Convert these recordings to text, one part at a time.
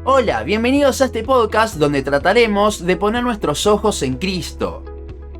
Hola, bienvenidos a este podcast donde trataremos de poner nuestros ojos en Cristo.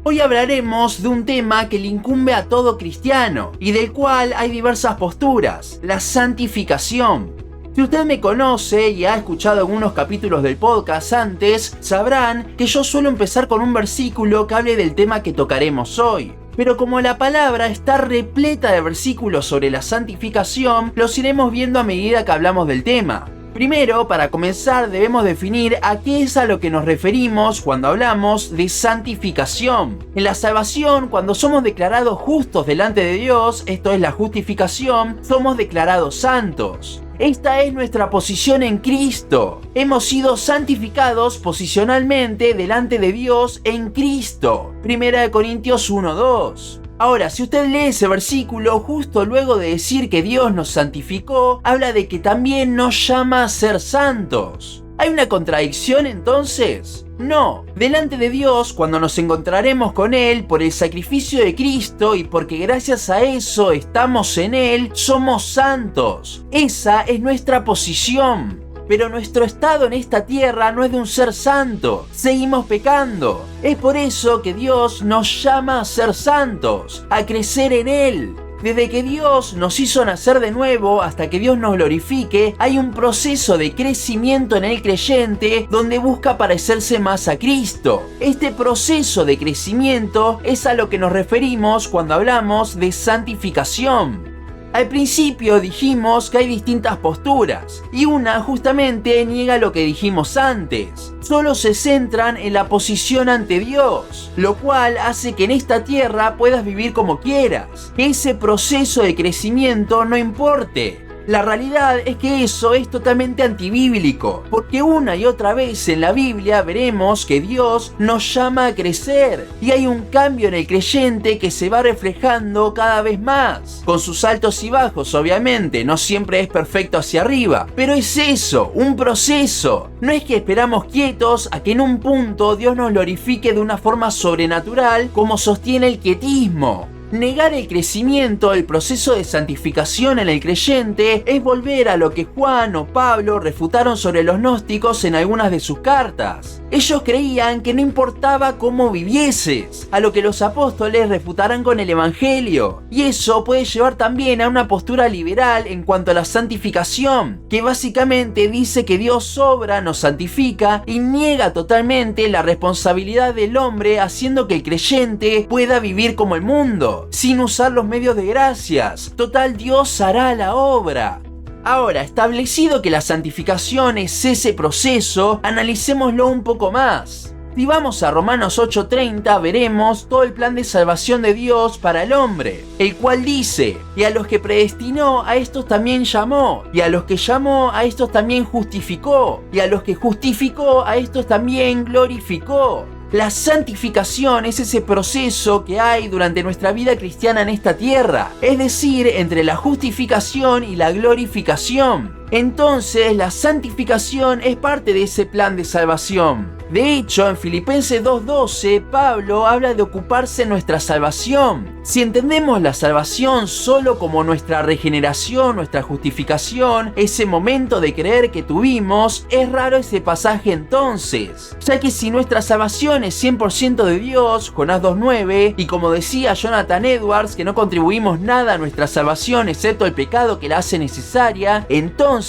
Hoy hablaremos de un tema que le incumbe a todo cristiano y del cual hay diversas posturas, la santificación. Si usted me conoce y ha escuchado algunos capítulos del podcast antes, sabrán que yo suelo empezar con un versículo que hable del tema que tocaremos hoy. Pero como la palabra está repleta de versículos sobre la santificación, los iremos viendo a medida que hablamos del tema. Primero, para comenzar, debemos definir a qué es a lo que nos referimos cuando hablamos de santificación. En la salvación, cuando somos declarados justos delante de Dios, esto es la justificación, somos declarados santos. Esta es nuestra posición en Cristo. Hemos sido santificados posicionalmente delante de Dios en Cristo. 1 Corintios 1:2. Ahora, si usted lee ese versículo, justo luego de decir que Dios nos santificó, habla de que también nos llama a ser santos. ¿Hay una contradicción entonces? No. Delante de Dios, cuando nos encontraremos con Él por el sacrificio de Cristo y porque gracias a eso estamos en Él, somos santos. Esa es nuestra posición. Pero nuestro estado en esta tierra no es de un ser santo, seguimos pecando. Es por eso que Dios nos llama a ser santos, a crecer en Él. Desde que Dios nos hizo nacer de nuevo hasta que Dios nos glorifique, hay un proceso de crecimiento en el creyente donde busca parecerse más a Cristo. Este proceso de crecimiento es a lo que nos referimos cuando hablamos de santificación. Al principio dijimos que hay distintas posturas, y una justamente niega lo que dijimos antes. Solo se centran en la posición ante Dios, lo cual hace que en esta tierra puedas vivir como quieras, que ese proceso de crecimiento no importe. La realidad es que eso es totalmente antibíblico, porque una y otra vez en la Biblia veremos que Dios nos llama a crecer, y hay un cambio en el creyente que se va reflejando cada vez más, con sus altos y bajos obviamente, no siempre es perfecto hacia arriba, pero es eso, un proceso. No es que esperamos quietos a que en un punto Dios nos glorifique de una forma sobrenatural como sostiene el quietismo. Negar el crecimiento, el proceso de santificación en el creyente, es volver a lo que Juan o Pablo refutaron sobre los gnósticos en algunas de sus cartas. Ellos creían que no importaba cómo vivieses, a lo que los apóstoles refutarán con el Evangelio. Y eso puede llevar también a una postura liberal en cuanto a la santificación, que básicamente dice que Dios obra, nos santifica y niega totalmente la responsabilidad del hombre, haciendo que el creyente pueda vivir como el mundo, sin usar los medios de gracias. Total, Dios hará la obra. Ahora, establecido que la santificación es ese proceso, analicémoslo un poco más. Si vamos a Romanos 8:30, veremos todo el plan de salvación de Dios para el hombre, el cual dice: y a los que predestinó, a estos también llamó, y a los que llamó, a estos también justificó, y a los que justificó, a estos también glorificó. La santificación es ese proceso que hay durante nuestra vida cristiana en esta tierra, es decir, entre la justificación y la glorificación. Entonces, la santificación es parte de ese plan de salvación. De hecho, en Filipenses 2:12, Pablo habla de ocuparse en nuestra salvación. Si entendemos la salvación solo como nuestra regeneración, nuestra justificación, ese momento de creer que tuvimos, es raro ese pasaje entonces, ya que si nuestra salvación es 100% de Dios, Jonás 2:9, y como decía Jonathan Edwards, que no contribuimos nada a nuestra salvación excepto el pecado que la hace necesaria, entonces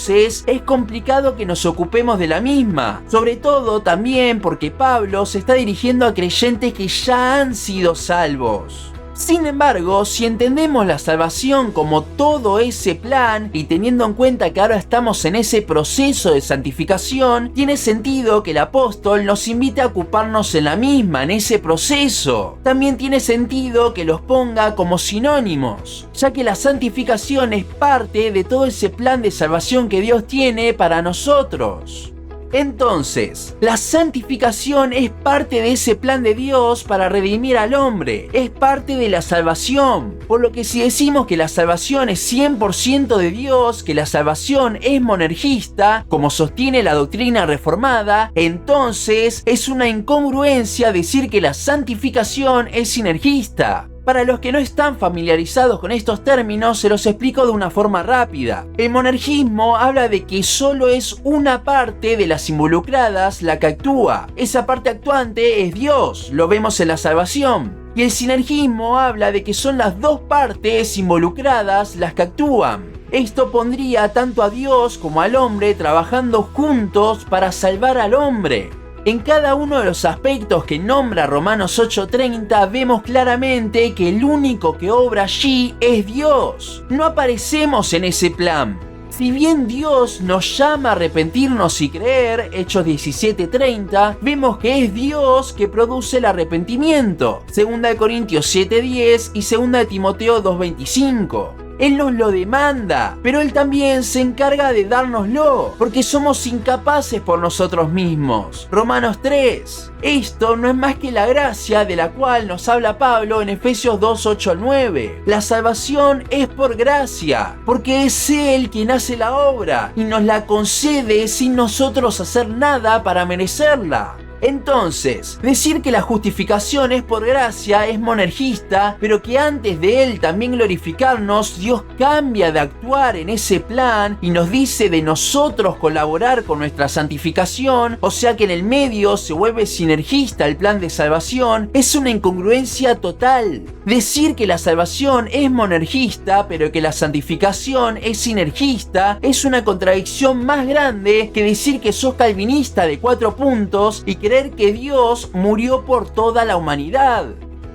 es complicado que nos ocupemos de la misma, sobre todo también porque Pablo se está dirigiendo a creyentes que ya han sido salvos. Sin embargo, si entendemos la salvación como todo ese plan y teniendo en cuenta que ahora estamos en ese proceso de santificación, tiene sentido que el apóstol nos invite a ocuparnos en la misma, en ese proceso. También tiene sentido que los ponga como sinónimos, ya que la santificación es parte de todo ese plan de salvación que Dios tiene para nosotros. Entonces, la santificación es parte de ese plan de Dios para redimir al hombre, es parte de la salvación. Por lo que si decimos que la salvación es 100% de Dios, que la salvación es monergista, como sostiene la doctrina reformada, entonces es una incongruencia decir que la santificación es sinergista. Para los que no están familiarizados con estos términos, se los explico de una forma rápida. El monergismo habla de que solo es una parte de las involucradas la que actúa. Esa parte actuante es Dios, lo vemos en la salvación. Y el sinergismo habla de que son las dos partes involucradas las que actúan. Esto pondría tanto a Dios como al hombre trabajando juntos para salvar al hombre. En cada uno de los aspectos que nombra Romanos 8:30 vemos claramente que el único que obra allí es Dios. No aparecemos en ese plan. Si bien Dios nos llama a arrepentirnos y creer, Hechos 17:30, vemos que es Dios que produce el arrepentimiento, 2 Corintios 7:10 y 2 Timoteo 2:25. Él nos lo demanda, pero Él también se encarga de dárnoslo, porque somos incapaces por nosotros mismos. Romanos 3. Esto no es más que la gracia de la cual nos habla Pablo en Efesios 2:8-9. La salvación es por gracia, porque es Él quien hace la obra y nos la concede sin nosotros hacer nada para merecerla. Entonces, decir que la justificación es por gracia es monergista, pero que antes de Él también glorificarnos, Dios cambia de actuar en ese plan y nos dice de nosotros colaborar con nuestra santificación, o sea que en el medio se vuelve sinergista el plan de salvación, es una incongruencia total. Decir que la salvación es monergista, pero que la santificación es sinergista, es una contradicción más grande que decir que sos calvinista de 4 puntos y que que Dios murió por toda la humanidad.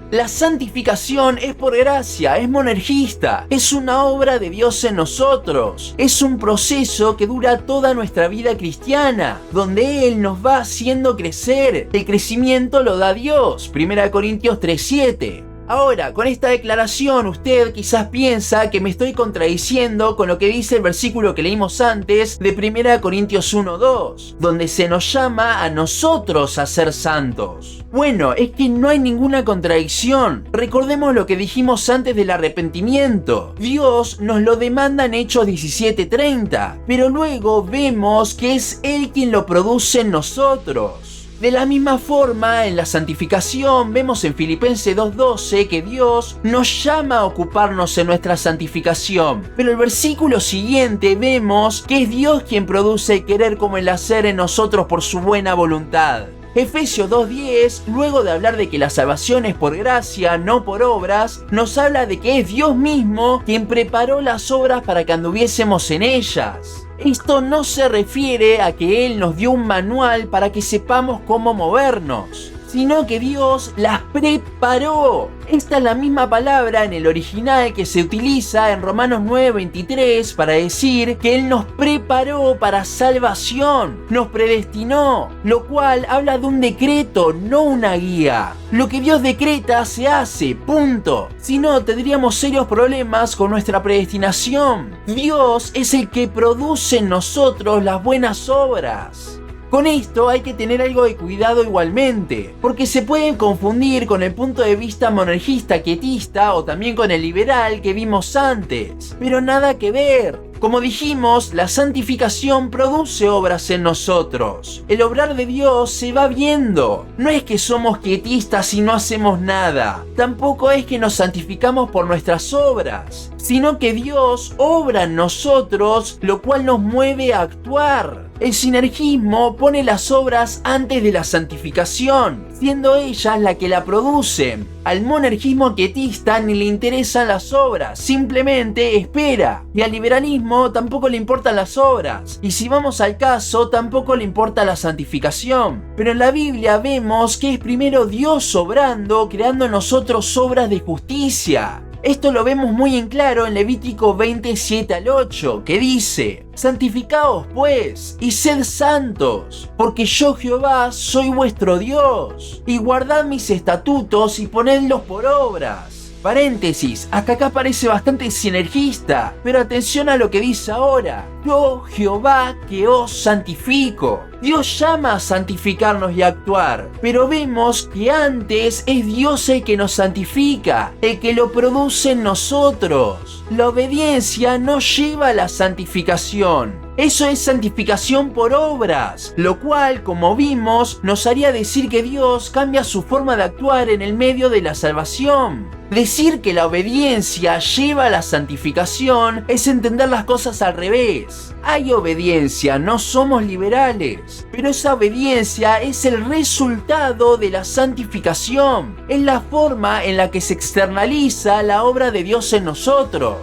La santificación es por gracia, es monergista, es una obra de Dios en nosotros, es un proceso que dura toda nuestra vida cristiana, donde Él nos va haciendo crecer. El crecimiento lo da Dios, 1 Corintios 3:7. Ahora, con esta declaración usted quizás piensa que me estoy contradiciendo con lo que dice el versículo que leímos antes de 1 Corintios 1:2, donde se nos llama a nosotros a ser santos. Bueno, es que no hay ninguna contradicción. Recordemos lo que dijimos antes del arrepentimiento. Dios nos lo demanda en Hechos 17:30, pero luego vemos que es Él quien lo produce en nosotros. De la misma forma, en la santificación vemos en Filipenses 2:12 que Dios nos llama a ocuparnos en nuestra santificación, pero el versículo siguiente vemos que es Dios quien produce el querer como el hacer en nosotros por su buena voluntad. Efesios 2:10, luego de hablar de que la salvación es por gracia, no por obras, nos habla de que es Dios mismo quien preparó las obras para que anduviésemos en ellas. Esto no se refiere a que Él nos dio un manual para que sepamos cómo movernos, sino que Dios las preparó. Esta es la misma palabra en el original que se utiliza en Romanos 9:23 para decir que Él nos preparó para salvación, nos predestinó, lo cual habla de un decreto, no una guía. Lo que Dios decreta se hace, punto. Si no, tendríamos serios problemas con nuestra predestinación. Dios es el que produce en nosotros las buenas obras. Con esto hay que tener algo de cuidado igualmente, porque se pueden confundir con el punto de vista monergista quietista o también con el liberal que vimos antes, pero nada que ver. Como dijimos, la santificación produce obras en nosotros. El obrar de Dios se va viendo. No es que somos quietistas y no hacemos nada. Tampoco es que nos santificamos por nuestras obras, sino que Dios obra en nosotros, lo cual nos mueve a actuar. El sinergismo pone las obras antes de la santificación, siendo ellas las que la producen. Al monergismo quietista ni le interesan las obras, simplemente espera. Y al liberalismo tampoco le importan las obras. Y si vamos al caso, tampoco le importa la santificación. Pero en la Biblia vemos que es primero Dios obrando, creando en nosotros obras de justicia. Esto lo vemos muy en claro en Levítico 27:7-8, que dice: santificaos pues, y sed santos, porque yo Jehová soy vuestro Dios, y guardad mis estatutos y ponedlos por obras. Paréntesis, hasta acá parece bastante sinergista, pero atención a lo que dice ahora: yo Jehová que os santifico. Dios llama a santificarnos y a actuar, pero vemos que antes es Dios el que nos santifica, el que lo produce en nosotros. La obediencia no lleva a la santificación. Eso es santificación por obras, lo cual, como vimos, nos haría decir que Dios cambia su forma de actuar en el medio de la salvación. Decir que la obediencia lleva a la santificación es entender las cosas al revés. Hay obediencia, no somos liberales, pero esa obediencia es el resultado de la santificación. Es la forma en la que se externaliza la obra de Dios en nosotros.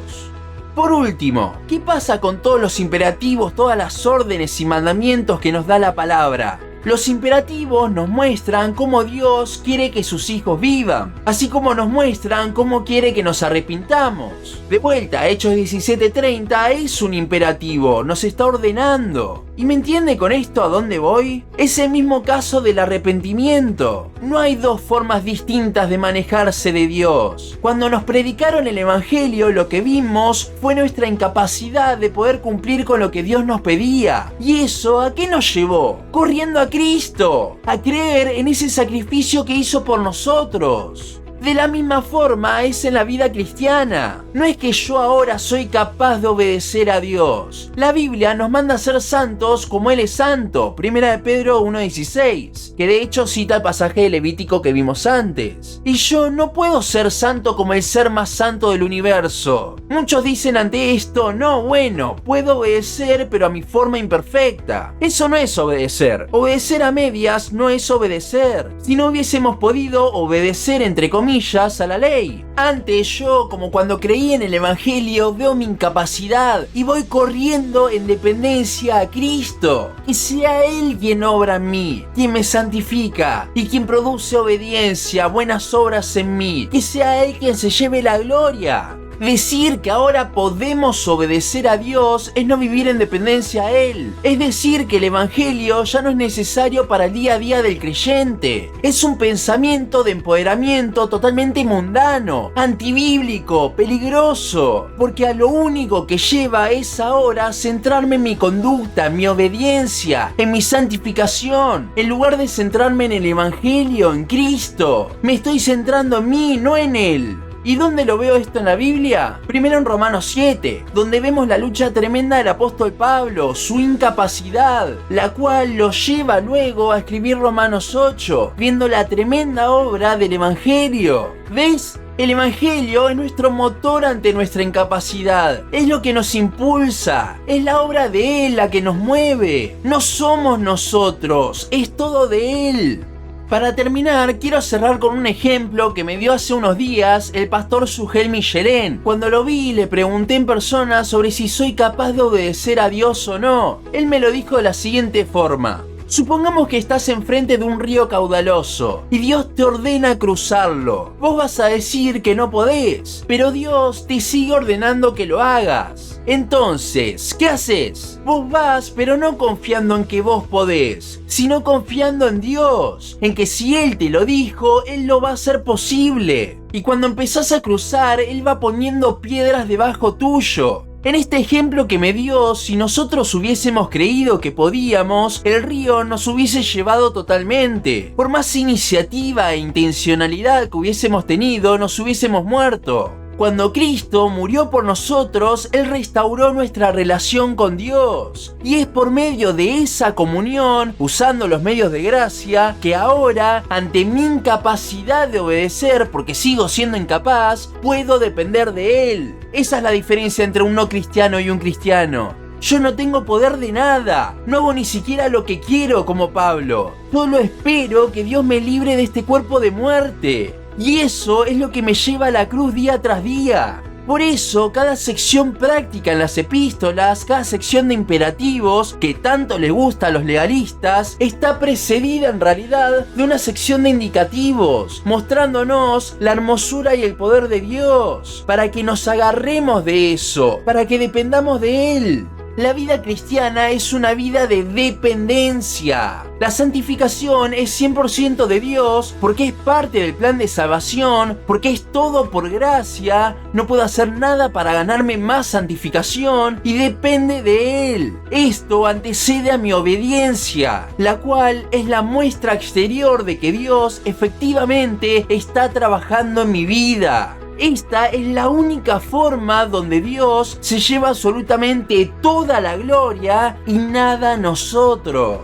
Por último, ¿qué pasa con todos los imperativos, todas las órdenes y mandamientos que nos da la palabra? Los imperativos nos muestran cómo Dios quiere que sus hijos vivan, así como nos muestran cómo quiere que nos arrepintamos. De vuelta, Hechos 17:30 es un imperativo, nos está ordenando. ¿Y me entiende con esto a dónde voy? Es el mismo caso del arrepentimiento. No hay dos formas distintas de manejarse de Dios. Cuando nos predicaron el Evangelio, lo que vimos fue nuestra incapacidad de poder cumplir con lo que Dios nos pedía. ¿Y eso a qué nos llevó? Corriendo a Cristo, a creer en ese sacrificio que hizo por nosotros. De la misma forma es en la vida cristiana. No es que yo ahora soy capaz de obedecer a Dios. La Biblia nos manda a ser santos como Él es santo. 1 de Pedro 1:16, que de hecho cita el pasaje de Levítico que vimos antes. Y yo no puedo ser santo como el ser más santo del universo. Muchos dicen ante esto, no, bueno, puedo obedecer pero a mi forma imperfecta. Eso no es obedecer. Obedecer a medias no es obedecer. Si no hubiésemos podido obedecer entre comillas a la ley. Antes yo, como cuando creí en el Evangelio, veo mi incapacidad y voy corriendo en dependencia a Cristo. Que sea Él quien obra en mí, quien me santifica y quien produce obediencia, buenas obras en mí. Que sea Él quien se lleve la gloria. Decir que ahora podemos obedecer a Dios es no vivir en dependencia a Él. Es decir que el Evangelio ya no es necesario para el día a día del creyente. Es un pensamiento de empoderamiento totalmente mundano, antibíblico, peligroso, porque a lo único que lleva es ahora centrarme en mi conducta, en mi obediencia, en mi santificación, en lugar de centrarme en el Evangelio, en Cristo. Me estoy centrando en mí, no en Él. ¿Y dónde lo veo esto en la Biblia? Primero en Romanos 7, donde vemos la lucha tremenda del apóstol Pablo, su incapacidad, la cual lo lleva luego a escribir Romanos 8, viendo la tremenda obra del Evangelio. ¿Ves? El Evangelio es nuestro motor ante nuestra incapacidad, es lo que nos impulsa, es la obra de Él la que nos mueve. No somos nosotros, es todo de Él. Para terminar, quiero cerrar con un ejemplo que me dio hace unos días el pastor Sugel Michelén. Cuando lo vi, le pregunté en persona sobre si soy capaz de obedecer a Dios o no. Él me lo dijo de la siguiente forma. Supongamos que estás enfrente de un río caudaloso y Dios te ordena cruzarlo. Vos vas a decir que no podés, pero Dios te sigue ordenando que lo hagas. Entonces, ¿qué haces? Vos vas, pero no confiando en que vos podés, sino confiando en Dios, en que si Él te lo dijo, Él lo va a hacer posible. Y cuando empezás a cruzar, Él va poniendo piedras debajo tuyo. En este ejemplo que me dio, si nosotros hubiésemos creído que podíamos, el río nos hubiese llevado totalmente. Por más iniciativa e intencionalidad que hubiésemos tenido, nos hubiésemos muerto. Cuando Cristo murió por nosotros, Él restauró nuestra relación con Dios. Y es por medio de esa comunión, usando los medios de gracia, que ahora, ante mi incapacidad de obedecer, porque sigo siendo incapaz, puedo depender de Él. Esa es la diferencia entre un no cristiano y un cristiano. Yo no tengo poder de nada, no hago ni siquiera lo que quiero como Pablo. Solo espero que Dios me libre de este cuerpo de muerte. Y eso es lo que me lleva a la cruz día tras día. Por eso, cada sección práctica en las epístolas, cada sección de imperativos, que tanto les gusta a los legalistas, está precedida en realidad de una sección de indicativos, mostrándonos la hermosura y el poder de Dios, para que nos agarremos de eso, para que dependamos de Él. La vida cristiana es una vida de dependencia. La santificación es 100% de Dios porque es parte del plan de salvación, porque es todo por gracia. No puedo hacer nada para ganarme más santificación y depende de Él. Esto antecede a mi obediencia, la cual es la muestra exterior de que Dios efectivamente está trabajando en mi vida. Esta es la única forma donde Dios se lleva absolutamente toda la gloria y nada nosotros.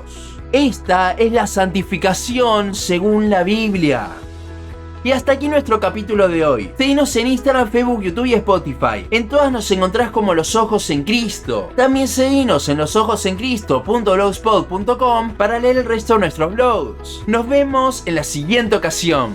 Esta es la santificación según la Biblia. Y hasta aquí nuestro capítulo de hoy. Seguinos en Instagram, Facebook, YouTube y Spotify. En todas nos encontrás como Los Ojos en Cristo. También seguinos en losojosencristo.blogspot.com para leer el resto de nuestros blogs. Nos vemos en la siguiente ocasión.